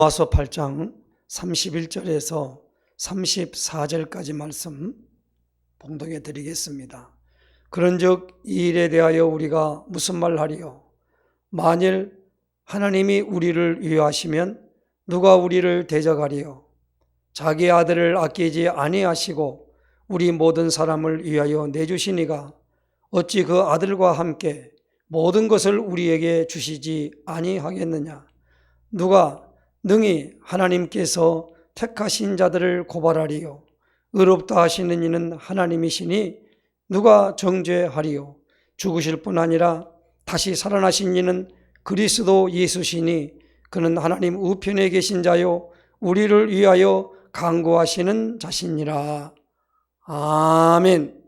로마서 8장 31절에서 34절까지 말씀 봉독해 드리겠습니다. 그런즉 이 일에 대하여 우리가 무슨 말하리요? 만일 하나님이 우리를 위하시면 누가 우리를 대적하리요? 자기 아들을 아끼지 아니하시고 우리 모든 사람을 위하여 내주시니가 어찌 그 아들과 함께 모든 것을 우리에게 주시지 아니하겠느냐? 누가 능히 하나님께서 택하신 자들을 고발하리요? 의롭다 하시는 이는 하나님이시니 누가 정죄하리요? 죽으실 뿐 아니라 다시 살아나신 이는 그리스도 예수시니 그는 하나님 우편에 계신 자요 우리를 위하여 간구하시는 자시니라. 아멘.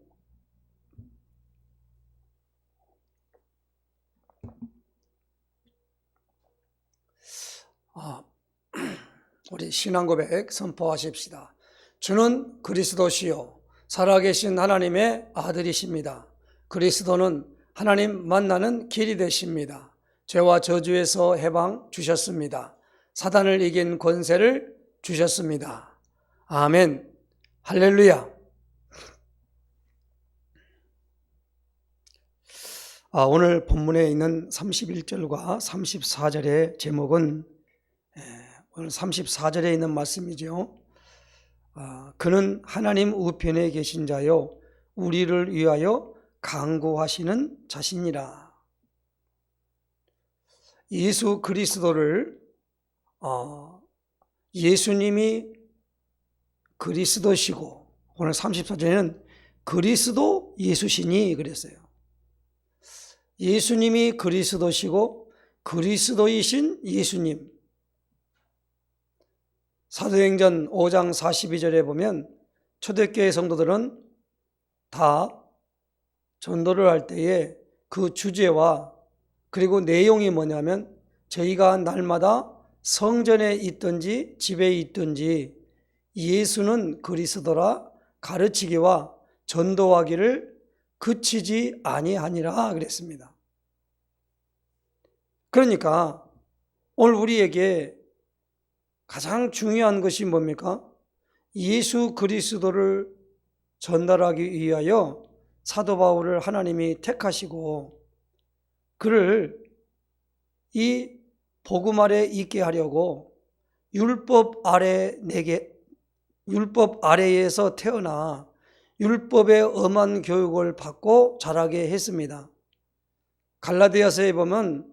우리 신앙고백 선포하십시다. 주는 그리스도시요 살아계신 하나님의 아들이십니다. 그리스도는 하나님 만나는 길이 되십니다. 죄와 저주에서 해방 주셨습니다. 사단을 이긴 권세를 주셨습니다. 아멘. 할렐루야. 오늘 본문에 있는 31절과 34절의 제목은 오늘 34절에 있는 말씀이죠. 그는 하나님 우편에 계신 자요 우리를 위하여 간구하시는 자시니라. 예수 그리스도를 예수님이 그리스도시고, 오늘 34절에는 그리스도 예수시니 그랬어요. 예수님이 그리스도시고 그리스도이신 예수님. 사도행전 5장 42절에 보면 초대교회 성도들은 다 전도를 할 때에 그 주제와 그리고 내용이 뭐냐면 저희가 날마다 성전에 있든지 집에 있든지 예수는 그리스도라 가르치기와 전도하기를 그치지 아니하니라 그랬습니다. 그러니까 오늘 우리에게 가장 중요한 것이 뭡니까? 예수 그리스도를 전달하기 위하여 사도 바울을 하나님이 택하시고 그를 이 복음 아래 있게 하려고 율법 아래에서 태어나 율법의 엄한 교육을 받고 자라게 했습니다. 갈라디아서에 보면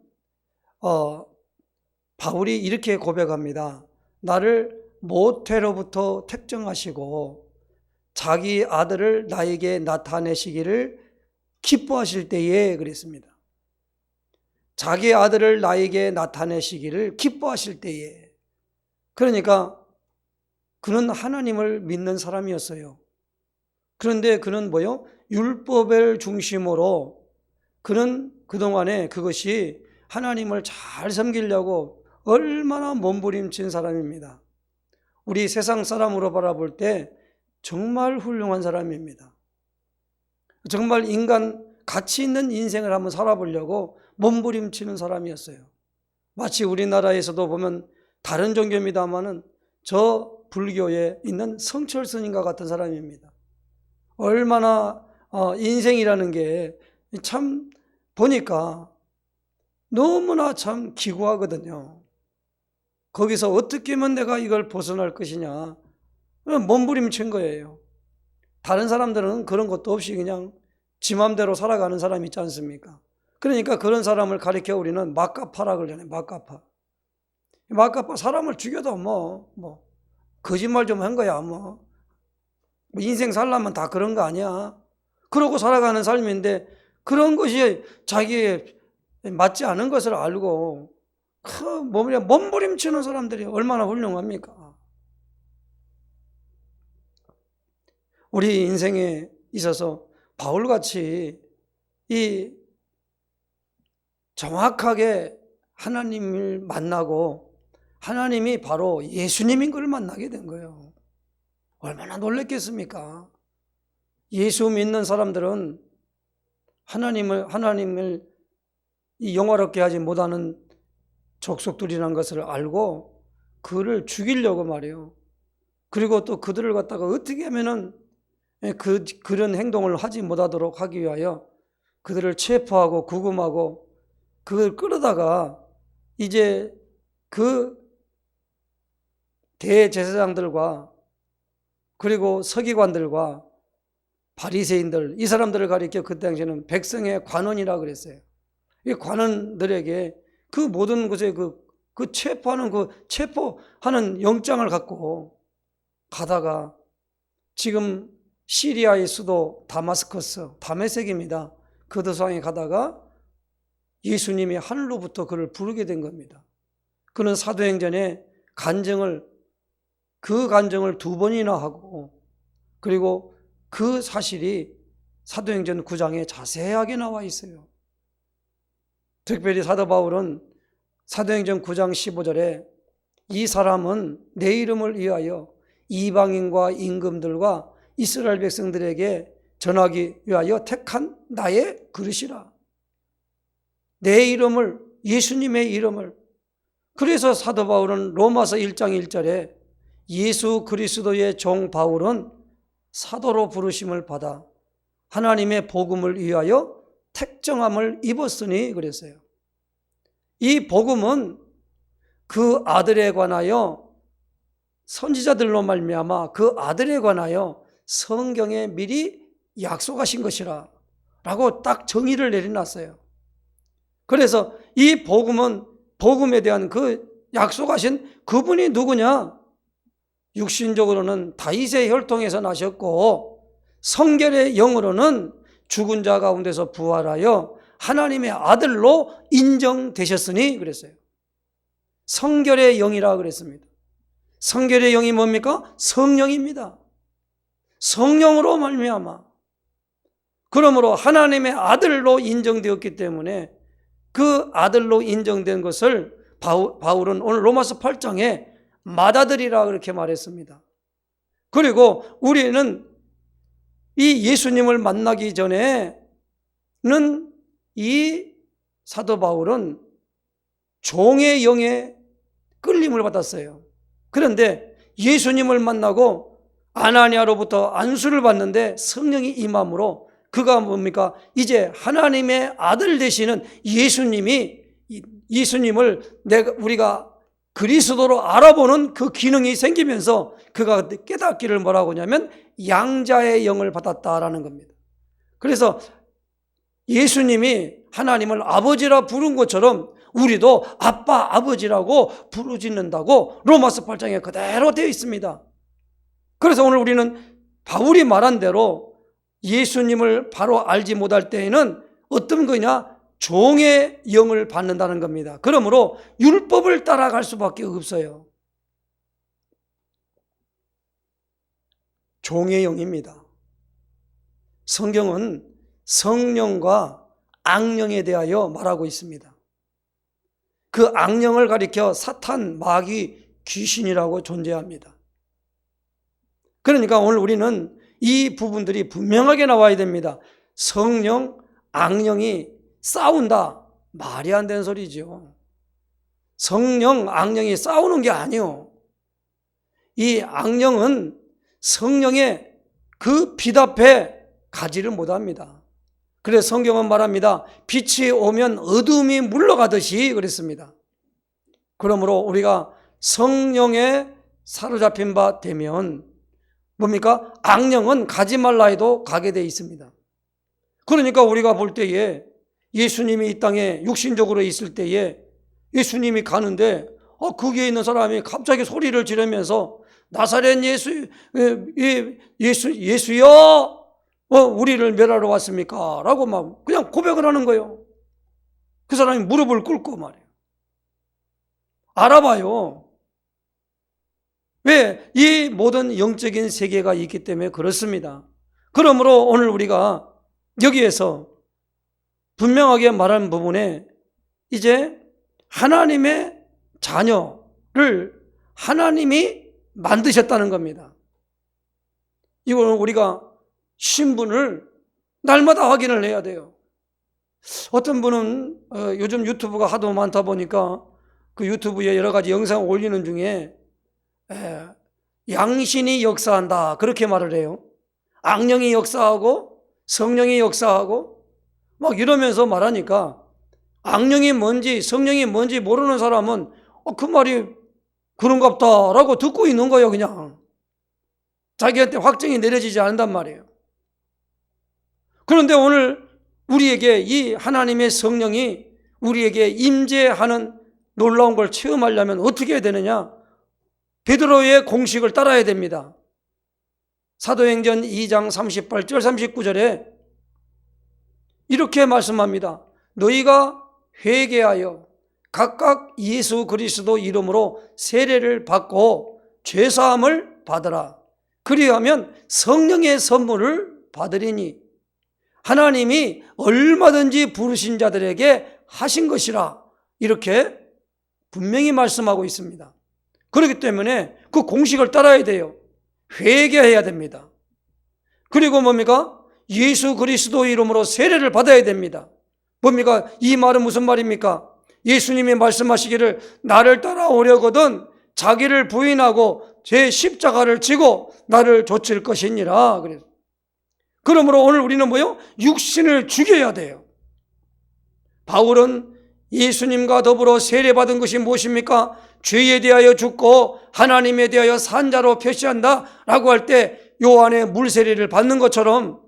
바울이 이렇게 고백합니다. 나를 모태로부터 택정하시고 자기 아들을 나에게 나타내시기를 기뻐하실 때에 그랬습니다. 자기 아들을 나에게 나타내시기를 기뻐하실 때에. 그러니까 그는 하나님을 믿는 사람이었어요. 그런데 그는 뭐요? 율법을 중심으로 그는 그동안에 그것이 하나님을 잘 섬기려고 얼마나 몸부림친 사람입니다. 우리 세상 사람으로 바라볼 때 정말 훌륭한 사람입니다. 정말 인간 가치 있는 인생을 한번 살아보려고 몸부림치는 사람이었어요. 마치 우리나라에서도 보면 다른 종교입니다마는 저 불교에 있는 성철 스님과 같은 사람입니다. 얼마나 인생이라는 게 참 보니까 너무나 참 기구하거든요. 거기서 어떻게 하면 내가 이걸 벗어날 것이냐 몸부림친 거예요. 다른 사람들은 그런 것도 없이 그냥 지 맘대로 살아가는 사람이 있지 않습니까? 그러니까 그런 사람을 가리켜 우리는 막가파라 그러잖아요. 막가파 사람을 죽여도 뭐 거짓말 좀 한 거야 뭐 인생 살려면 다 그런 거 아니야. 그러고 살아가는 삶인데 그런 것이 자기에 맞지 않은 것을 알고 몸부림치는 사람들이 얼마나 훌륭합니까? 우리 인생에 있어서 바울같이 이 정확하게 하나님을 만나고 하나님이 바로 예수님인 걸 만나게 된 거예요. 얼마나 놀랬겠습니까? 예수 믿는 사람들은 하나님을 이 영화롭게 하지 못하는 족속들이라는 것을 알고 그를 죽이려고 말이에요. 그리고 또 그들을 갖다가 어떻게 하면은 그런 행동을 하지 못하도록 하기 위하여 그들을 체포하고 구금하고 그걸 끌어다가 이제 그 대제사장들과 그리고 서기관들과 바리새인들, 이 사람들을 가리켜 그 당시에는 백성의 관원이라 그랬어요. 이 관원들에게 그 모든 것에 그 체포하는 영장을 갖고 가다가 지금 시리아의 수도 다마스커스, 다메섹입니다. 그 도상에 가다가 예수님이 하늘로부터 그를 부르게 된 겁니다. 그는 사도행전에 그 간증을 2번이나 하고 그리고 그 사실이 사도행전 9장에 자세하게 나와 있어요. 특별히 사도 바울은 사도행전 9장 15절에 이 사람은 내 이름을 위하여 이방인과 임금들과 이스라엘 백성들에게 전하기 위하여 택한 나의 그릇이라. 내 이름을, 예수님의 이름을. 그래서 사도 바울은 로마서 1장 1절에 예수 그리스도의 종 바울은 사도로 부르심을 받아 하나님의 복음을 위하여 택정함을 입었으니 그랬어요. 이 복음은 그 아들에 관하여 선지자들로 말미암아 그 아들에 관하여 성경에 미리 약속하신 것이라 라고 딱 정의를 내려놨어요. 그래서 이 복음에 대한 그 약속하신 그분이 누구냐? 육신적으로는 다윗의 혈통에서 나셨고 성결의 영으로는 죽은 자 가운데서 부활하여 하나님의 아들로 인정되셨으니 그랬어요. 성결의 영이라 그랬습니다. 성결의 영이 뭡니까? 성령입니다. 성령으로 말미암아. 그러므로 하나님의 아들로 인정되었기 때문에 그 아들로 인정된 것을 바울은 오늘 로마서 8장에 맏아들이라 그렇게 말했습니다. 그리고 우리는 이 예수님을 만나기 전에는 이 사도 바울은 종의 영에 끌림을 받았어요. 그런데 예수님을 만나고 아나니아로부터 안수를 받는데 성령이 임함으로 그가 뭡니까? 이제 하나님의 아들 되시는 예수님을 우리가 그리스도로 알아보는 그 기능이 생기면서 그가 깨닫기를 뭐라고 하냐면 양자의 영을 받았다라는 겁니다. 그래서 예수님이 하나님을 아버지라 부른 것처럼 우리도 아빠, 아버지라고 부르짖는다고 로마서 8장에 그대로 되어 있습니다. 그래서 오늘 우리는 바울이 말한 대로 예수님을 바로 알지 못할 때에는 어떤 거냐? 종의 영을 받는다는 겁니다. 그러므로 율법을 따라갈 수밖에 없어요. 종의 영입니다. 성경은 성령과 악령에 대하여 말하고 있습니다. 그 악령을 가리켜 사탄, 마귀, 귀신이라고 존재합니다. 그러니까 오늘 우리는 이 부분들이 분명하게 나와야 됩니다. 성령, 악령이 싸운다. 말이 안 되는 소리죠. 성령, 악령이 싸우는 게 아니요. 이 악령은 성령의 그 빛 앞에 가지를 못합니다. 그래서 성경은 말합니다. 빛이 오면 어둠이 물러가듯이 그랬습니다. 그러므로 우리가 성령에 사로잡힌 바 되면 뭡니까? 악령은 가지 말라 해도 가게 돼 있습니다. 그러니까 우리가 볼 때에 예수님이 이 땅에 육신적으로 있을 때에 예수님이 가는데 거기에 있는 사람이 갑자기 소리를 지르면서 나사렛 예수여 우리를 멸하러 왔습니까? 라고 막 그냥 고백을 하는 거예요. 그 사람이 무릎을 꿇고 말이에요. 알아봐요. 왜? 이 모든 영적인 세계가 있기 때문에 그렇습니다. 그러므로 오늘 우리가 여기에서 분명하게 말한 부분에 이제 하나님의 자녀를 하나님이 만드셨다는 겁니다. 이거는 우리가 신분을 날마다 확인을 해야 돼요. 어떤 분은 요즘 유튜브가 하도 많다 보니까 그 유튜브에 여러 가지 영상을 올리는 중에 양신이 역사한다 그렇게 말을 해요. 악령이 역사하고 성령이 역사하고 막 이러면서 말하니까 악령이 뭔지 성령이 뭔지 모르는 사람은 그 말이 그런갑다라고 듣고 있는 거예요. 그냥 자기한테 확정이 내려지지 않는단 말이에요. 그런데 오늘 우리에게 이 하나님의 성령이 우리에게 임재하는 놀라운 걸 체험하려면 어떻게 해야 되느냐? 베드로의 공식을 따라야 됩니다. 사도행전 2장 38절 39절에 이렇게 말씀합니다. 너희가 회개하여 각각 예수 그리스도 이름으로 세례를 받고 죄사함을 받으라. 그리하면 성령의 선물을 받으리니 하나님이 얼마든지 부르신 자들에게 하신 것이라. 이렇게 분명히 말씀하고 있습니다. 그렇기 때문에 그 공식을 따라야 돼요. 회개해야 됩니다. 그리고 뭡니까? 예수 그리스도 이름으로 세례를 받아야 됩니다. 뭡니까? 이 말은 무슨 말입니까? 예수님이 말씀하시기를 나를 따라오려거든 자기를 부인하고 제 십자가를 지고 나를 좇을 것이니라. 그래서 그러므로 오늘 우리는 뭐요? 육신을 죽여야 돼요. 바울은 예수님과 더불어 세례받은 것이 무엇입니까? 죄에 대하여 죽고 하나님에 대하여 산 자로 표시한다 라고 할 때 요한의 물세례를 받는 것처럼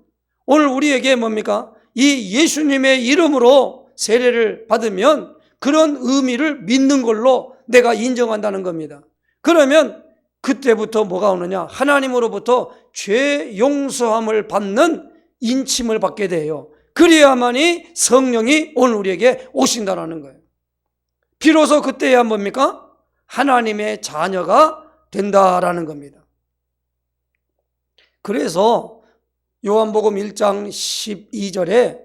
오늘 우리에게 뭡니까? 이 예수님의 이름으로 세례를 받으면 그런 의미를 믿는 걸로 내가 인정한다는 겁니다. 그러면 그때부터 뭐가 오느냐? 하나님으로부터 죄 용서함을 받는 인침을 받게 돼요. 그래야만이 성령이 오늘 우리에게 오신다는 거예요. 비로소 그때야 뭡니까? 하나님의 자녀가 된다라는 겁니다. 그래서 요한복음 1장 12절에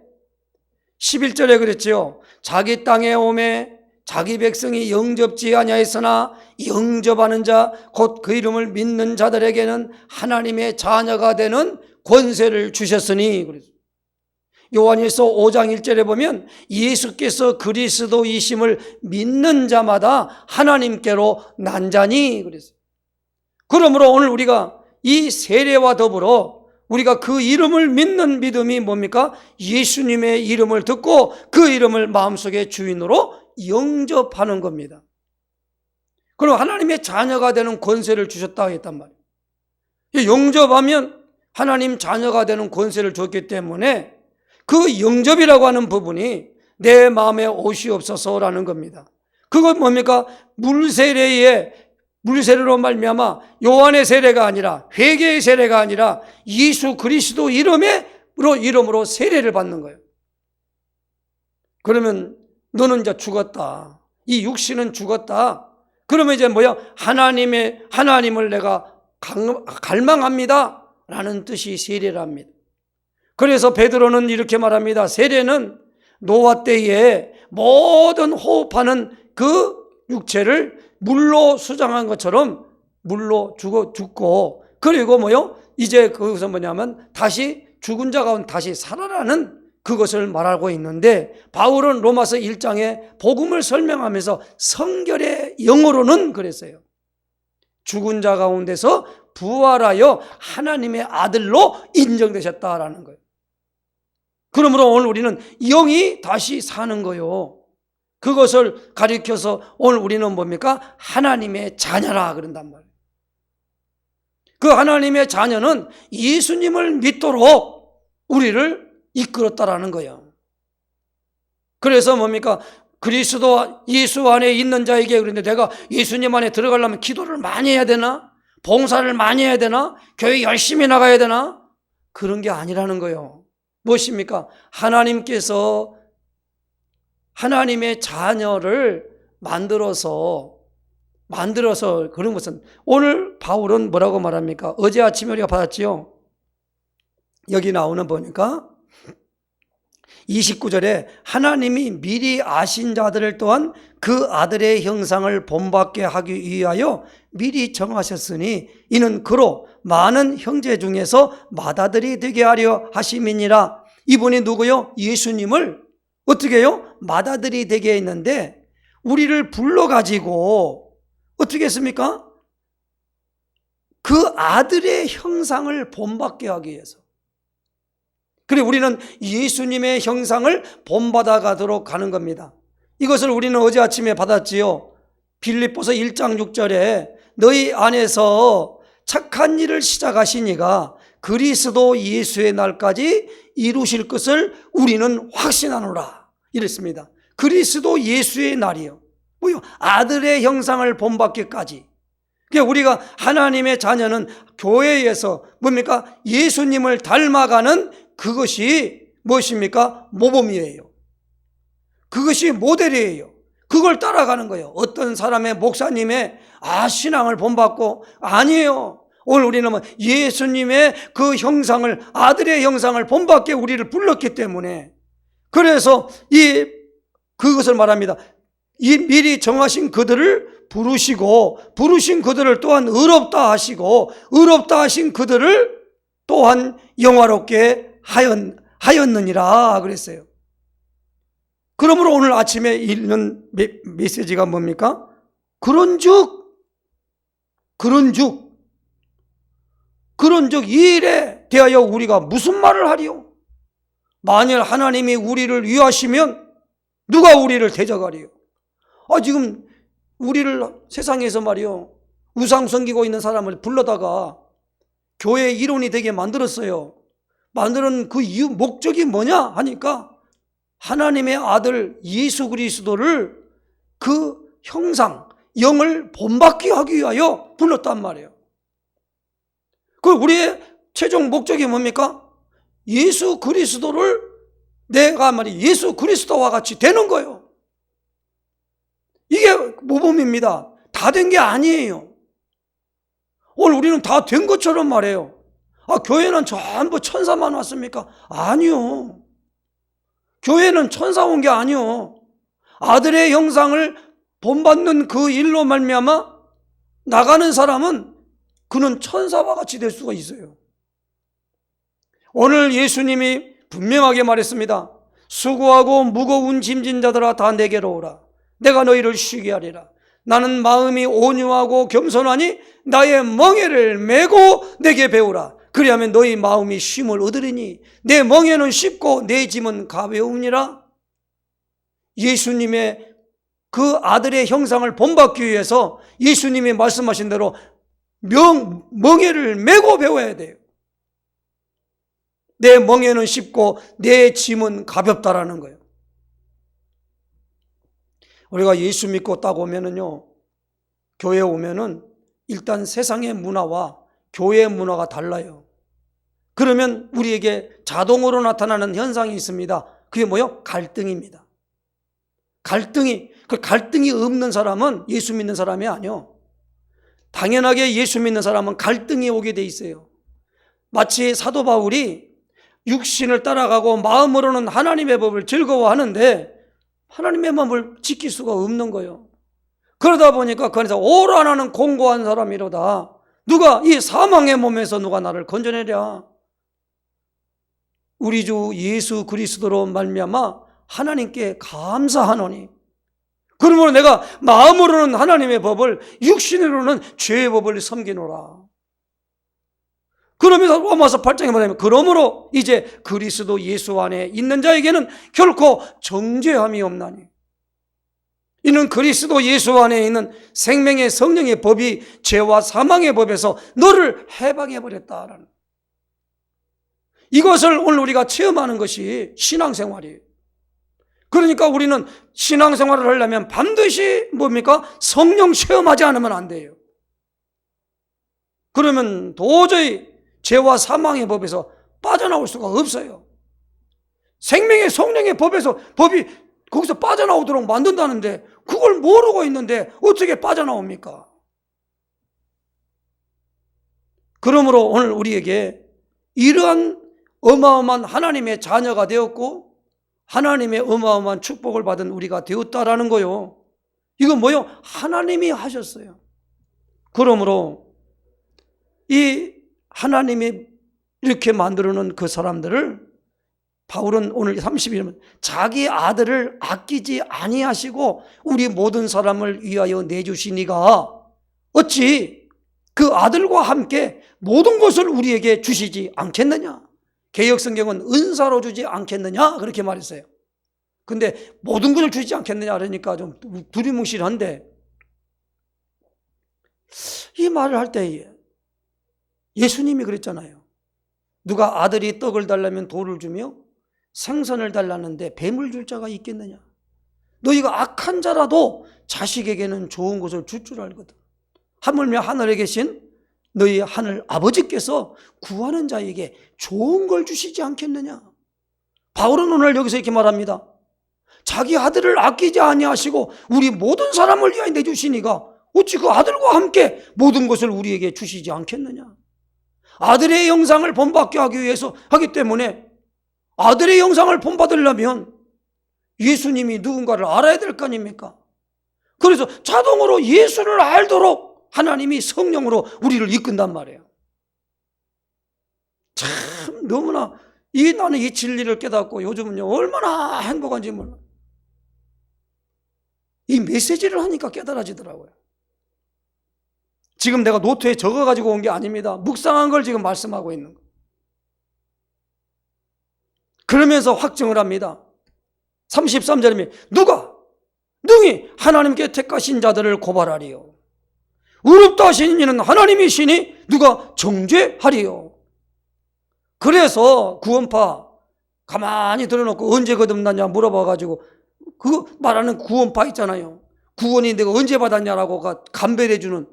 11절에 그랬지요. 자기 땅에 오매 자기 백성이 영접지 아니하였으나 영접하는 자 곧 그 이름을 믿는 자들에게는 하나님의 자녀가 되는 권세를 주셨으니. 요한일서 5장 1절에 보면 예수께서 그리스도이심을 믿는 자마다 하나님께로 난 자니 그랬어요. 그러므로 오늘 우리가 이 세례와 더불어 우리가 그 이름을 믿는 믿음이 뭡니까? 예수님의 이름을 듣고 그 이름을 마음속의 주인으로 영접하는 겁니다. 그럼 하나님의 자녀가 되는 권세를 주셨다 했단 말이에요. 영접하면 하나님 자녀가 되는 권세를 줬기 때문에 그 영접이라고 하는 부분이 내 마음에 오시옵소서라는 겁니다. 그건 뭡니까? 물세례로 말미암아 요한의 세례가 아니라 회개의 세례가 아니라 예수 그리스도 이름으로 세례를 받는 거예요. 그러면 너는 이제 죽었다. 이 육신은 죽었다. 그러면 이제 뭐야? 하나님을 내가 갈망합니다. 라는 뜻이 세례랍니다. 그래서 베드로는 이렇게 말합니다. 세례는 노아 때에 모든 호흡하는 그 육체를 물로 수장한 것처럼 물로 죽고 그리고 뭐요? 이제 거기서 뭐냐면 다시 죽은 자 가운데 다시 살아나는 그것을 말하고 있는데 바울은 로마서 1장에 복음을 설명하면서 성결의 영어로는 그랬어요. 죽은 자 가운데서 부활하여 하나님의 아들로 인정되셨다라는 거예요. 그러므로 오늘 우리는 영이 다시 사는 거요. 그것을 가리켜서 오늘 우리는 뭡니까? 하나님의 자녀라 그런단 말이에요. 그 하나님의 자녀는 예수님을 믿도록 우리를 이끌었다라는 거예요. 그래서 뭡니까? 그리스도 예수 안에 있는 자에게 그런데 내가 예수님 안에 들어가려면 기도를 많이 해야 되나? 봉사를 많이 해야 되나? 교회 열심히 나가야 되나? 그런 게 아니라는 거예요. 무엇입니까? 하나님께서 하나님의 자녀를 만들어서 그런 것은 오늘 바울은 뭐라고 말합니까? 어제 아침에 우리가 받았지요. 여기 나오는 보니까 29절에 하나님이 미리 아신 자들을 또한 그 아들의 형상을 본받게 하기 위하여 미리 정하셨으니 이는 그로 많은 형제 중에서 맏아들이 되게 하려 하심이니라. 이분이 누구요? 예수님을 어떻게 해요? 맏아들이 되게 했는데 우리를 불러가지고 어떻게 했습니까? 그 아들의 형상을 본받게 하기 위해서. 그래 우리는 예수님의 형상을 본받아 가도록 하는 겁니다. 이것을 우리는 어제 아침에 받았지요. 빌립보서 1장 6절에 너희 안에서 착한 일을 시작하시니가 그리스도 예수의 날까지 이루실 것을 우리는 확신하노라 이랬습니다. 그리스도 예수의 날이요. 뭐요? 아들의 형상을 본받기까지. 그러니까 우리가 하나님의 자녀는 교회에서 뭡니까? 예수님을 닮아가는 그것이 무엇입니까? 모범이에요. 그것이 모델이에요. 그걸 따라가는 거예요. 어떤 사람의 목사님의 신앙을 본받고 아니에요. 오늘 우리는 예수님의 그 형상을, 아들의 형상을 본받게 우리를 불렀기 때문에, 그래서 그것을 말합니다. 이 미리 정하신 그들을 부르신 그들을 또한 의롭다 하시고 의롭다 하신 그들을 또한 영화롭게 하였느니라 그랬어요. 그러므로 오늘 아침에 읽는 메시지가 뭡니까? 그런즉 이 일에 대하여 우리가 무슨 말을 하리요? 만일 하나님이 우리를 위하시면 누가 우리를 대적하리요? 지금 우리를 세상에서 말이요, 우상 섬기고 있는 사람을 불러다가 교회 일원이 되게 만들었어요. 만드는 그 이유, 목적이 뭐냐 하니까 하나님의 아들 예수 그리스도를 그 형상, 영을 본받게 하기 위하여 불렀단 말이에요. 그 우리의 최종 목적이 뭡니까? 예수 그리스도를 내가 예수 그리스도와 같이 되는 거예요. 이게 모범입니다. 다 된 게 아니에요. 오늘 우리는 다 된 것처럼 말해요. 교회는 전부 천사만 왔습니까? 아니요. 교회는 천사 온 게 아니요. 아들의 형상을 본받는 그 일로 말미암아 나가는 사람은 그는 천사와 같이 될 수가 있어요. 오늘 예수님이 분명하게 말했습니다. 수고하고 무거운 짐진 자들아 다 내게로 오라. 내가 너희를 쉬게 하리라. 나는 마음이 온유하고 겸손하니 나의 멍에를 메고 내게 배우라. 그리하면 너희 마음이 쉼을 얻으리니 내 멍에는 쉽고 내 짐은 가벼우니라. 예수님의 그 아들의 형상을 본받기 위해서 예수님이 말씀하신 대로 멍에를 메고 배워야 돼요. 내 멍에는 쉽고 내 짐은 가볍다라는 거예요. 우리가 예수 믿고 딱 오면은요, 교회에 오면은 일단 세상의 문화와 교회의 문화가 달라요. 그러면 우리에게 자동으로 나타나는 현상이 있습니다. 그게 뭐요? 갈등입니다. 그 갈등이 없는 사람은 예수 믿는 사람이 아니요. 당연하게 예수 믿는 사람은 갈등이 오게 돼 있어요. 마치 사도 바울이 육신을 따라가고 마음으로는 하나님의 법을 즐거워하는데 하나님의 마음을 지킬 수가 없는 거예요. 그러다 보니까 그 안에서 오라 나는 공고한 사람이로다. 누가 이 사망의 몸에서 누가 나를 건져내랴. 우리 주 예수 그리스도로 말미암아 하나님께 감사하노니, 그러므로 내가 마음으로는 하나님의 법을, 육신으로는 죄의 법을 섬기노라. 그러면서 로마서 8장에 말하면 그러므로 이제 그리스도 예수 안에 있는 자에게는 결코 정죄함이 없나니, 이는 그리스도 예수 안에 있는 생명의 성령의 법이 죄와 사망의 법에서 너를 해방해버렸다라는, 이것을 오늘 우리가 체험하는 것이 신앙생활이에요. 그러니까 우리는 신앙생활을 하려면 반드시 뭡니까? 성령 체험하지 않으면 안 돼요. 그러면 도저히 죄와 사망의 법에서 빠져나올 수가 없어요. 생명의 성령의 법에서 법이 거기서 빠져나오도록 만든다는데 그걸 모르고 있는데 어떻게 빠져나옵니까? 그러므로 오늘 우리에게 이러한 어마어마한 하나님의 자녀가 되었고 하나님의 어마어마한 축복을 받은 우리가 되었다라는 거요. 이건 뭐요? 하나님이 하셨어요. 그러므로 이 하나님이 이렇게 만들어 놓은 그 사람들을 바울은 오늘 30일은 자기 아들을 아끼지 아니하시고 우리 모든 사람을 위하여 내주시니가 어찌 그 아들과 함께 모든 것을 우리에게 주시지 않겠느냐? 개역성경은 은사로 주지 않겠느냐? 그렇게 말했어요. 근데 모든 것을 주지 않겠느냐 그러니까 좀 두리뭉실한데, 이 말을 할 때 예수님이 그랬잖아요. 누가 아들이 떡을 달라면 돌을 주며 생선을 달라는데 뱀을 줄 자가 있겠느냐? 너희가 악한 자라도 자식에게는 좋은 것을 줄 줄 알거든. 하물며 하늘에 계신 너희 하늘 아버지께서 구하는 자에게 좋은 걸 주시지 않겠느냐? 바울은 오늘 여기서 이렇게 말합니다. 자기 아들을 아끼지 아니하시고 우리 모든 사람을 위하여 내주시니가 어찌 그 아들과 함께 모든 것을 우리에게 주시지 않겠느냐? 아들의 영상을 본받게 하기 때문에 아들의 영상을 본받으려면 예수님이 누군가를 알아야 될 거 아닙니까? 그래서 자동으로 예수를 알도록 하나님이 성령으로 우리를 이끈단 말이에요. 참 너무나 나는 이 진리를 깨닫고 요즘은요 얼마나 행복한지 몰라요. 이 메시지를 하니까 깨달아지더라고요. 지금 내가 노트에 적어가지고 온 게 아닙니다. 묵상한 걸 지금 말씀하고 있는 거예요. 그러면서 확증을 합니다. 33절이면 누가 능히 하나님께 택하신 자들을 고발하리요? 의롭다 하신 이는 하나님이시니 누가 정죄하리요? 그래서 구원파 가만히 들어놓고 언제 거듭났냐 물어봐가지고 그 말하는 구원파 있잖아요. 구원이 내가 언제 받았냐라고 감별해주는,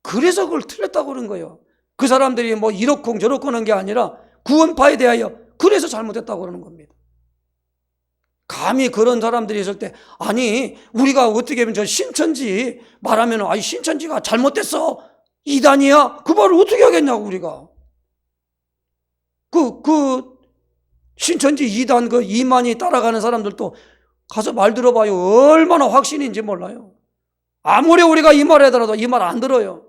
그래서 그걸 틀렸다고 그런 거예요. 그 사람들이 뭐 이렇쿵 저렇쿵 하는 게 아니라 구원파에 대하여 그래서 잘못했다고 그러는 겁니다. 감히 그런 사람들이 있을 때, 아니 우리가 어떻게 하면 저 신천지 말하면 아이 신천지가 잘못됐어 이단이야, 그 말을 어떻게 하겠냐고. 우리가 그 신천지 이단 그 이만희 따라가는 사람들도 가서 말 들어봐요. 얼마나 확신인지 몰라요. 아무리 우리가 이 말 하더라도 이 말 안 들어요.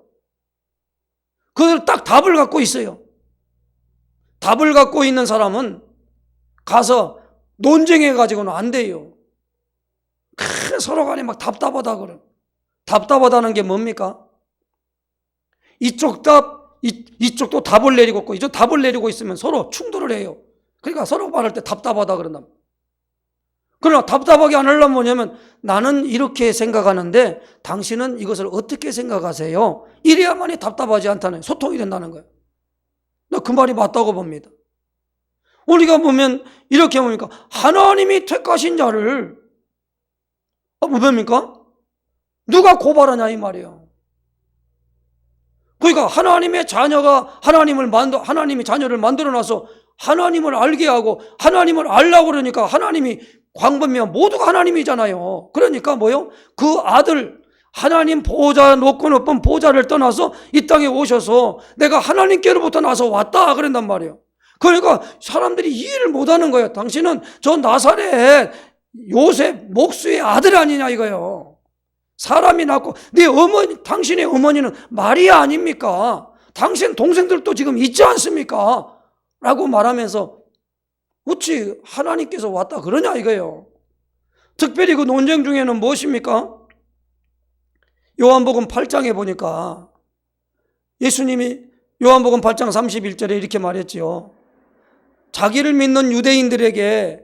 그걸 딱 답을 갖고 있어요. 답을 갖고 있는 사람은 가서 논쟁해가지고는 안 돼요. 서로 간에 막 답답하다 그래. 답답하다는 게 뭡니까? 이쪽도 답을 내리고 있고 이쪽 답을 내리고 있으면 서로 충돌을 해요. 그러니까 서로 말할 때 답답하다 그런다. 그러나 답답하게 안 하려면 뭐냐면, 나는 이렇게 생각하는데 당신은 이것을 어떻게 생각하세요? 이래야만이 답답하지 않다는, 소통이 된다는 거예요. 나 그 말이 맞다고 봅니다. 우리가 보면 이렇게 뭡니까? 하나님이 택하신 자를 뭡니까? 누가 고발하냐 이 말이에요. 그러니까 하나님의 자녀가 하나님이 자녀를 만들어놔서 하나님을 알게 하고 하나님을 알라고 그러니까 하나님이 광범위한 모두가 하나님이잖아요. 그러니까 뭐요? 그 아들 하나님 보호자 높고 높은 보호자를 떠나서 이 땅에 오셔서 내가 하나님께로부터 나서 왔다 그런단 말이에요. 그러니까 사람들이 이해를 못하는 거예요. 당신은 저 나사렛 요셉 목수의 아들 아니냐 이거예요. 사람이 낳고 당신의 어머니는 마리아 아닙니까? 당신 동생들도 지금 있지 않습니까? 라고 말하면서 어찌 하나님께서 왔다 그러냐 이거예요. 특별히 그 논쟁 중에는 무엇입니까? 요한복음 8장에 보니까 예수님이 요한복음 8장 31절에 이렇게 말했지요. 자기를 믿는 유대인들에게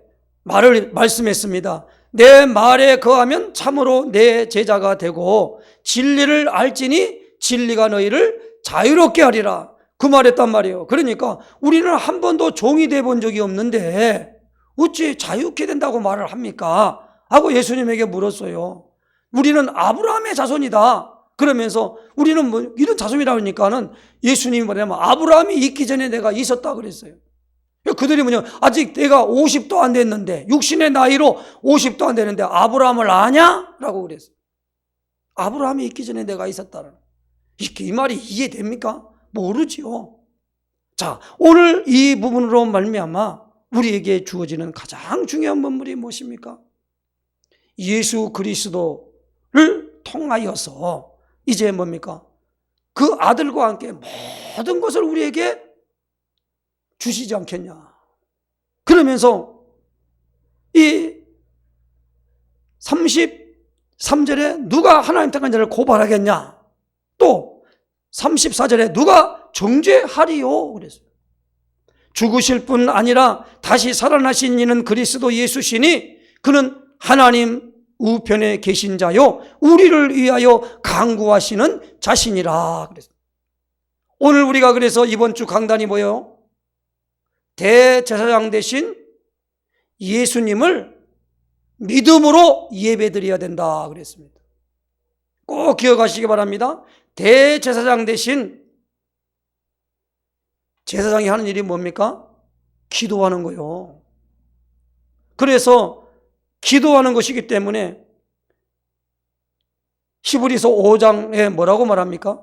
말씀했습니다. 내 말에 거하면 참으로 내 제자가 되고 진리를 알지니 진리가 너희를 자유롭게 하리라. 그 말했단 말이에요. 그러니까 우리는 한 번도 종이 돼 본 적이 없는데 어찌 자유케 된다고 말을 합니까? 하고 예수님에게 물었어요. 우리는 아브라함의 자손이다. 그러면서 우리는 뭐 이런 자손이라고 하니까는 예수님이 뭐냐면 아브라함이 있기 전에 내가 있었다 그랬어요. 그들이 아직 내가 50도 안 됐는데, 육신의 나이로 50도 안 되는데 아브라함을 아냐? 라고 그랬어요. 아브라함이 있기 전에 내가 있었다는. 이 말이 이해됩니까? 모르지요. 자, 오늘 이 부분으로 말미암아 우리에게 주어지는 가장 중요한 본문이 무엇입니까? 예수 그리스도를 통하여서 이제 뭡니까? 그 아들과 함께 모든 것을 우리에게 주시지 않겠냐. 그러면서 이 33절에 누가 하나님 택한 자를 고발하겠냐. 또 34절에 누가 정죄하리요? 그랬어요. 죽으실 뿐 아니라 다시 살아나신 이는 그리스도 예수시니 그는 하나님 우편에 계신 자요 우리를 위하여 간구하시는 자신이라 그랬어요. 오늘 우리가 그래서 이번 주 강단이 뭐예요? 대제사장 되신 예수님을 믿음으로 예배드려야 된다 그랬습니다. 꼭 기억하시기 바랍니다. 대제사장 대신 제사장이 하는 일이 뭡니까? 기도하는 거요. 그래서 기도하는 것이기 때문에 히브리서 5장에 뭐라고 말합니까?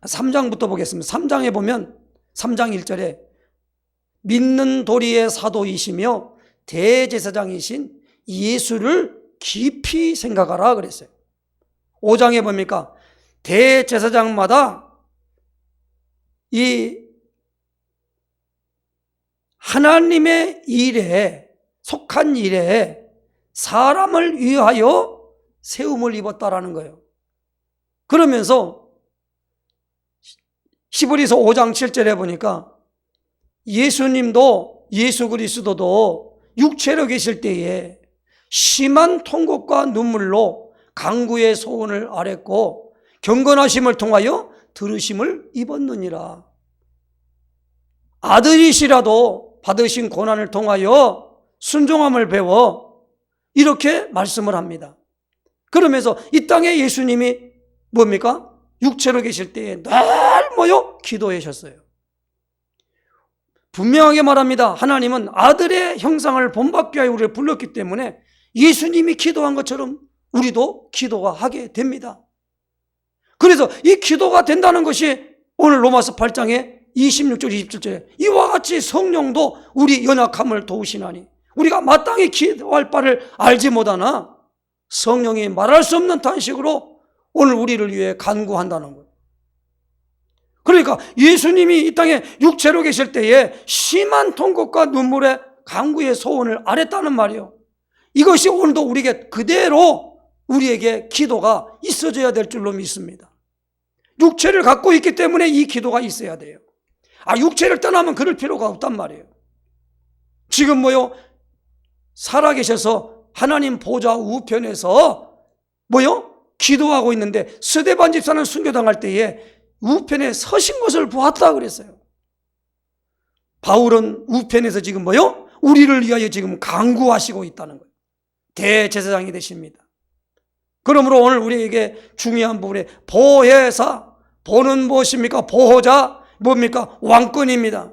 3장부터 보겠습니다. 3장에 보면 3장 1절에 믿는 도리의 사도이시며 대제사장이신 예수를 깊이 생각하라 그랬어요. 5장에 뭡니까? 대제사장마다 이 하나님의 일에 속한 일에 사람을 위하여 세움을 입었다라는 거예요. 그러면서 히브리서 5장 7절에 보니까 예수님도 예수 그리스도도 육체로 계실 때에 심한 통곡과 눈물로 간구의 소원을 아뢰고 경건하심을 통하여 들으심을 입었느니라. 아들이시라도 받으신 고난을 통하여 순종함을 배워 이렇게 말씀을 합니다. 그러면서 이 땅에 예수님이 뭡니까? 육체로 계실 때에 늘 모여 기도해 셨어요. 분명하게 말합니다. 하나님은 아들의 형상을 본받게 하여 우리를 불렀기 때문에 예수님이 기도한 것처럼 우리도 기도가 하게 됩니다. 그래서 이 기도가 된다는 것이 오늘 로마서 8장에 26절 27절에 이와 같이 성령도 우리 연약함을 도우시나니 우리가 마땅히 기도할 바를 알지 못하나 성령이 말할 수 없는 탄식으로 오늘 우리를 위해 간구한다는 거예요. 그러니까 예수님이 이 땅에 육체로 계실 때에 심한 통곡과 눈물의 간구의 소원을 아랬다는 말이에요. 이것이 오늘도 우리에게 그대로 우리에게 기도가 있어져야 될 줄로 믿습니다. 육체를 갖고 있기 때문에 이 기도가 있어야 돼요. 육체를 떠나면 그럴 필요가 없단 말이에요. 지금 살아계셔서 하나님 보좌 우편에서 기도하고 있는데 스데반 집사는 순교당할 때에 우편에 서신 것을 보았다 그랬어요. 바울은 우편에서 지금 우리를 위하여 지금 간구하시고 있다는 거예요. 대제사장이 되십니다. 그러므로 오늘 우리에게 중요한 부분에 보혜사, 보는 무엇입니까? 보호자, 뭡니까? 왕권입니다.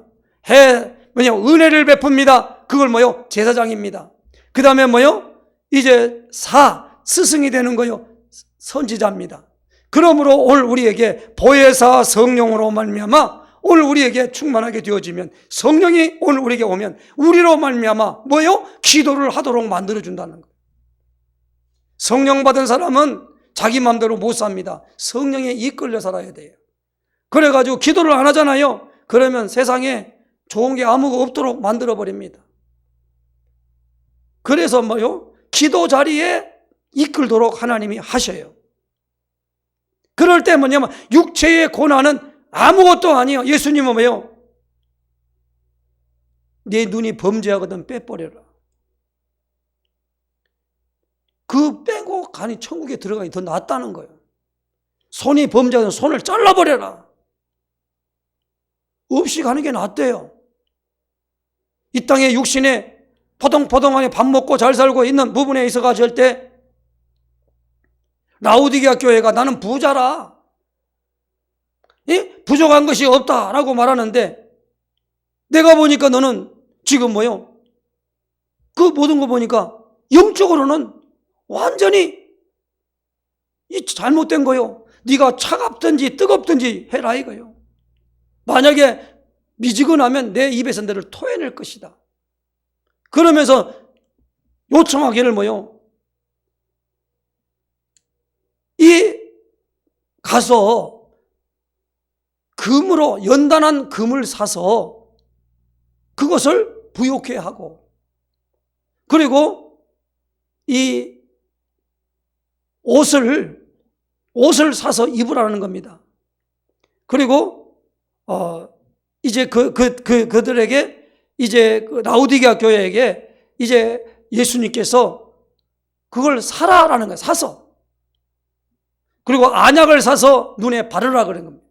은혜를 베풉니다. 그걸 제사장입니다. 그 다음에 이제 스승이 되는 거요. 선지자입니다. 그러므로 오늘 우리에게 보혜사 성령으로 말미암아 오늘 우리에게 충만하게 되어지면 성령이 오늘 우리에게 오면 우리로 말미암아 기도를 하도록 만들어준다는 거예요. 성령 받은 사람은 자기 마음대로 못 삽니다. 성령에 이끌려 살아야 돼요. 그래가지고 기도를 안 하잖아요. 그러면 세상에 좋은 게 아무것도 없도록 만들어버립니다. 그래서 기도 자리에 이끌도록 하나님이 하셔요. 그럴 때 육체의 고난은 아무것도 아니에요. 예수님은 네 눈이 범죄하거든 빼버려라. 그 빼고 간이 천국에 들어가니 더 낫다는 거예요. 손이 범죄하거든 손을 잘라버려라. 없이 가는 게 낫대요. 이 땅에 육신에 포동포동하게 밥 먹고 잘 살고 있는 부분에 있어가 절대 라우디게아 교회가 나는 부자라, 부족한 것이 없다라고 말하는데 내가 보니까 너는 지금 그 모든 거 보니까 영적으로는 완전히 잘못된 거요. 네가 차갑든지 뜨겁든지 해라 이거요. 만약에 미지근하면 내 입에서 너를 토해낼 것이다. 그러면서 요청하기를 가서 금으로 연단한 금을 사서 그것을 부욕해 하고 그리고 이 옷을 사서 입으라는 겁니다. 그리고 이제 그들에게 이제 그 라우디게아 교회에게 이제 예수님께서 그걸 사라라는 거예요. 사서. 그리고 안약을 사서 눈에 바르라 그런 겁니다.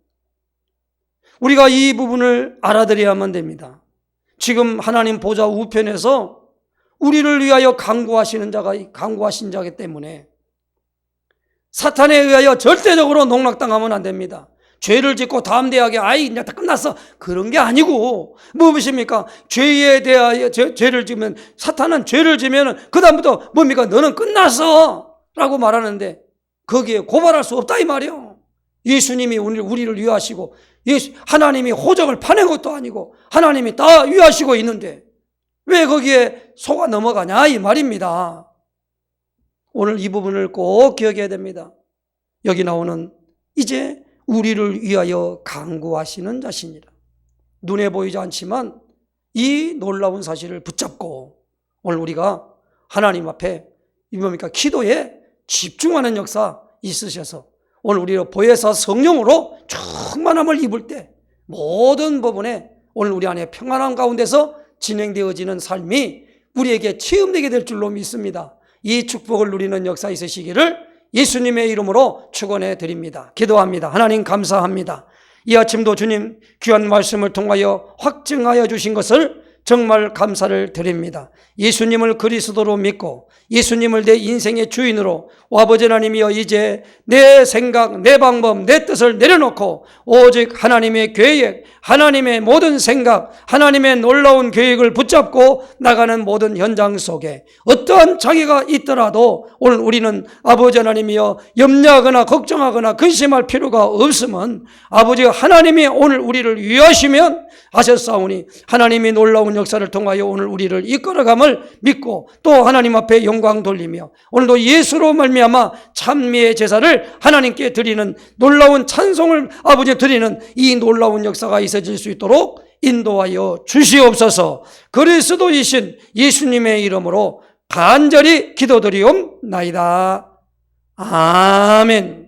우리가 이 부분을 알아들여야만 됩니다. 지금 하나님 보좌 우편에서 우리를 위하여 강구하신 자이기 때문에 사탄에 의하여 절대적으로 농락당하면 안 됩니다. 죄를 짓고 다음 대학에 이제 다 끝났어. 그런 게 아니고, 무엇입니까? 죄에 대하여 죄를 지으면, 사탄은 죄를 지으면, 그다음부터 뭡니까? 너는 끝났어! 라고 말하는데, 거기에 고발할 수 없다, 이 말이요. 예수님이 우리를 위하시고, 하나님이 호적을 파낸 것도 아니고, 하나님이 다 위하시고 있는데, 왜 거기에 속아 넘어가냐, 이 말입니다. 오늘 이 부분을 꼭 기억해야 됩니다. 여기 나오는 이제 우리를 위하여 강구하시는 자신이라. 눈에 보이지 않지만 이 놀라운 사실을 붙잡고 오늘 우리가 하나님 앞에 뭡니까? 기도에 집중하는 역사 있으셔서 오늘 우리가 보혜사 성령으로 충만함을 입을 때 모든 부분에 오늘 우리 안에 평안함 가운데서 진행되어지는 삶이 우리에게 체험되게 될 줄로 믿습니다. 이 축복을 누리는 역사 있으시기를 예수님의 이름으로 축원해 드립니다. 기도합니다. 하나님 감사합니다. 이 아침도 주님 귀한 말씀을 통하여 확증하여 주신 것을 정말 감사를 드립니다. 예수님을 그리스도로 믿고 예수님을 내 인생의 주인으로 아버지 하나님이여 이제 내 생각, 내 방법, 내 뜻을 내려놓고 오직 하나님의 계획, 하나님의 모든 생각, 하나님의 놀라운 계획을 붙잡고 나가는 모든 현장 속에 어떠한 장애가 있더라도 오늘 우리는 아버지 하나님이여 염려하거나 걱정하거나 근심할 필요가 없으면 아버지 하나님이 오늘 우리를 위하시면 하셨사오니 하나님이 놀라운 역사를 통하여 오늘 우리를 이끌어감을 믿고 또 하나님 앞에 영광 돌리며 오늘도 예수로 말미암아 찬미의 제사를 하나님께 드리는 놀라운 찬송을 아버지 드리는 이 놀라운 역사가 있어질 수 있도록 인도하여 주시옵소서. 그리스도이신 예수님의 이름으로 간절히 기도드리옵나이다. 아멘.